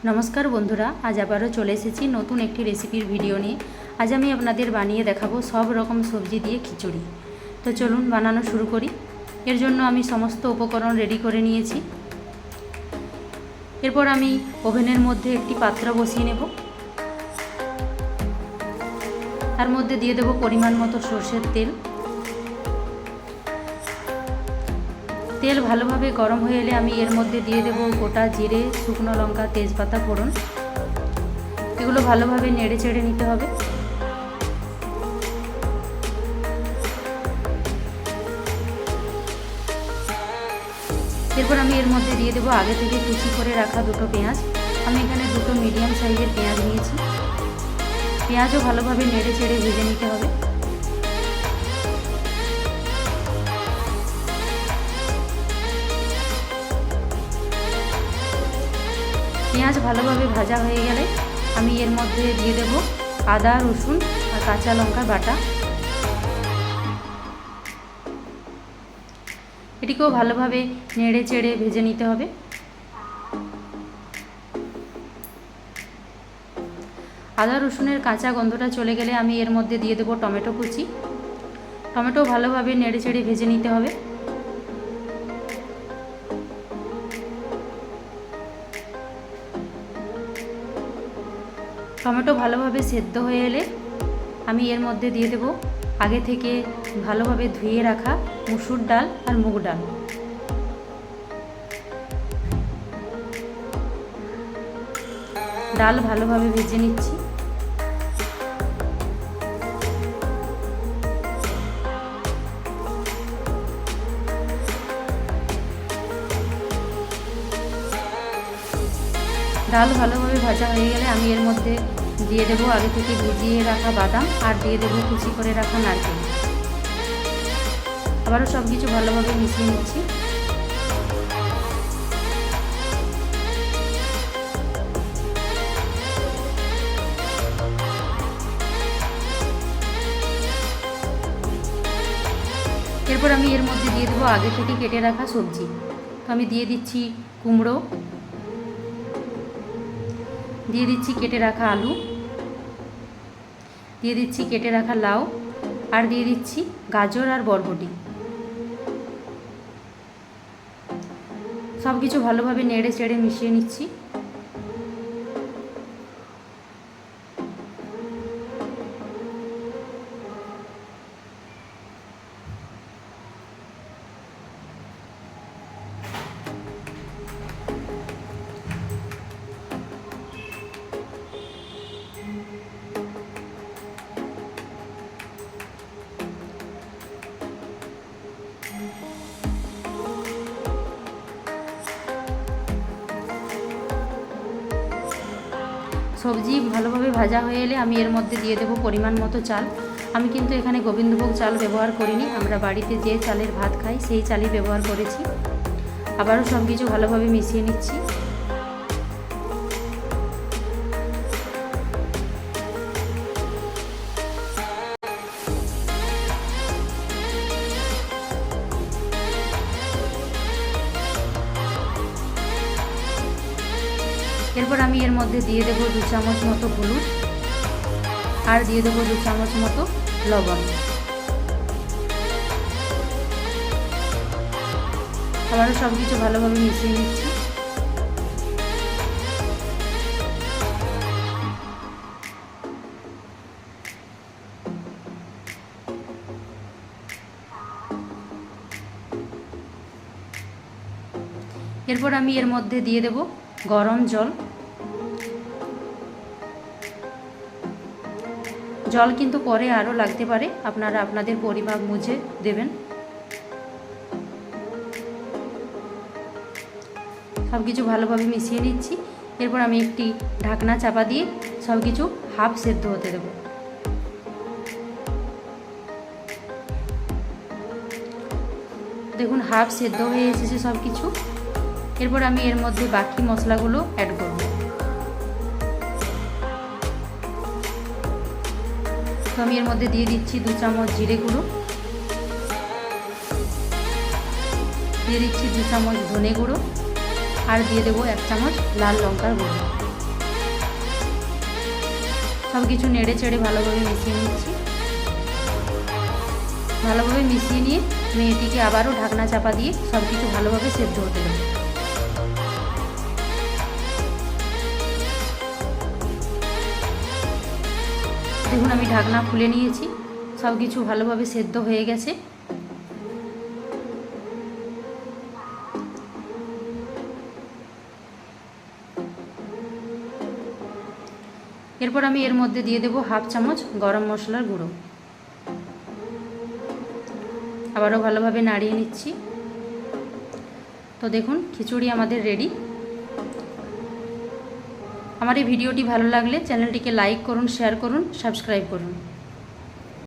नमस्कार बंधुरा आज आबारो चले एसेছি नतून একটি রেসিপির ভিডিও নিয়ে। आज আমি আপনাদের বানিয়ে দেখাবো সব রকম সবজি দিয়ে খিচুড়ি। তো চলুন বানানো শুরু করি। এর জন্য আমি সমস্ত উপকরণ রেডি করে নিয়েছি। এরপর আমি ওভেনের মধ্যে একটি পাত্র বসিয়ে নেব। তার মধ্যে দিয়ে দেব পরিমাণ মতো সরষের তেল। তেল ভালোভাবে গরম হয়ে এলে আমি এর মধ্যে দিয়ে দেব গোটা জিরে, শুকনো লঙ্কা, তেজপাতা ফোড়ন। এগুলো ভালোভাবে নেড়ে চেড়ে নিতে হবে। এরপর আমি এর মধ্যে দিয়ে দেব আগে থেকে কুচি করে রাখা দুটো পেঁয়াজ। আমি এখানে দুটো মিডিয়াম সাইজের পেঁয়াজ নিয়েছি। পেঁয়াজও ভালোভাবে নেড়ে চেড়ে ভেজে নিতে হবে। পেঁয়াজ ভালোভাবে ভাজা হয়ে গেলে আমি এর মধ্যে দিয়ে দেব আদা, রসুন আর কাঁচা লঙ্কা বাটা। এটিকেও ভালোভাবে নেড়ে চেড়ে ভেজে নিতে হবে। আদা রসুনের কাঁচা গন্ধটা চলে গেলে আমি এর মধ্যে দিয়ে দেব টমেটো কুচি। টমেটো ভালোভাবে নেড়ে চেড়ে ভেজে নিতে হবে। টমেটো ভালোভাবে সেদ্ধ হয়ে এলে আমি এর মধ্যে দিয়ে দেব আগে থেকে ভালোভাবে ধুয়ে রাখা মুসুর ডাল আর মুগ ডাল। ডাল ভালোভাবে ভেজে নিচ্ছি। ডাল ভালোভাবে ভাজা হয়ে গেলে আমি এর মধ্যে দিয়ে দেব আগে থেকে ভিজিয়ে রাখা বাদাম আর দিয়ে দেব কুচি করে রাখা নারকেল। আবারও সব কিছু ভালোভাবে মিশিয়ে নিচ্ছি। এরপর আমি এর মধ্যে দিয়ে দেবো আগে থেকে কেটে রাখা সবজি। তো আমি দিয়ে দিচ্ছি কুমড়ো, দিয়ে দিচ্ছি কেটে রাখা আলু, দিয়ে দিচ্ছি কেটে রাখা লাউ আর দিয়ে দিচ্ছি গাজর আর বরবটি। সব কিছু ভালোভাবে নেড়ে চেড়ে মিশিয়ে নিচ্ছি। সবজি ভালোভাবে ভাজা হয়ে এলে আমি এর মধ্যে দিয়ে দেব পরিমাণ মতো চাল। আমি কিন্তু এখানে গোবিন্দভোগ চাল ব্যবহার করিনি, আমরা বাড়িতে যে চালের ভাত খাই সেই চালই ব্যবহার করেছি। আবারও সব কিছু ভালোভাবে মিশিয়ে নিচ্ছি। এরপর আমি এর মধ্যে দিয়ে দেব 2 চামচ মতো হলুদ আর দিয়ে দেব 2 চামচ মতো লবণ। আবারও সব কিছু ভালোভাবে মিশিয়ে নিচ্ছি। এরপর আমি এর মধ্যে দিয়ে দেব গরম জল। জল কিন্তু পরে আরও লাগতে পারে, আপনারা আপনাদের পরিমাপ বুঝে দেবেন। সব কিছু ভালোভাবে মিশিয়ে নিচ্ছি। এরপর আমি একটি ঢাকনা চাপা দিয়ে সব কিছু হাফ সেদ্ধ হতে দেব। দেখুন হাফ সেদ্ধ হয়ে এসেছে সব কিছু। এরপর আমি এর মধ্যে বাকি মশলাগুলো অ্যাড করব। তো আমি এর মধ্যে দিয়ে দিচ্ছি 2 চামচ জিরে গুঁড়ো, দিয়ে দিচ্ছি 2 চামচ ধনে গুঁড়ো আর দিয়ে দেবো 1 চামচ লাল লঙ্কার গুঁড়ো। সব কিছু নেড়ে চেড়ে ভালোভাবে মিশিয়ে নিচ্ছি। ভালোভাবে মিশিয়ে নিয়ে আমি এটিকে আবারও ঢাকনা চাপা দিয়ে সব কিছু ভালোভাবে সেদ্ধ হতে দেবো। দেখুন আমি ঢাকনা খুলে নিয়েছি, সব কিছু ভালোভাবে সেদ্ধ হয়ে গেছে। এরপর আমি এর মধ্যে দিয়ে দেবো 1/2 চামচ গরম মশলার গুঁড়ো। আবারও ভালোভাবে নাড়িয়ে নিচ্ছি। তো দেখুন খিচুড়ি আমাদের রেডি। আমার এই ভিডিওটি ভালো লাগলে চ্যানেলটিকে লাইক করুন, শেয়ার করুন, সাবস্ক্রাইব করুন।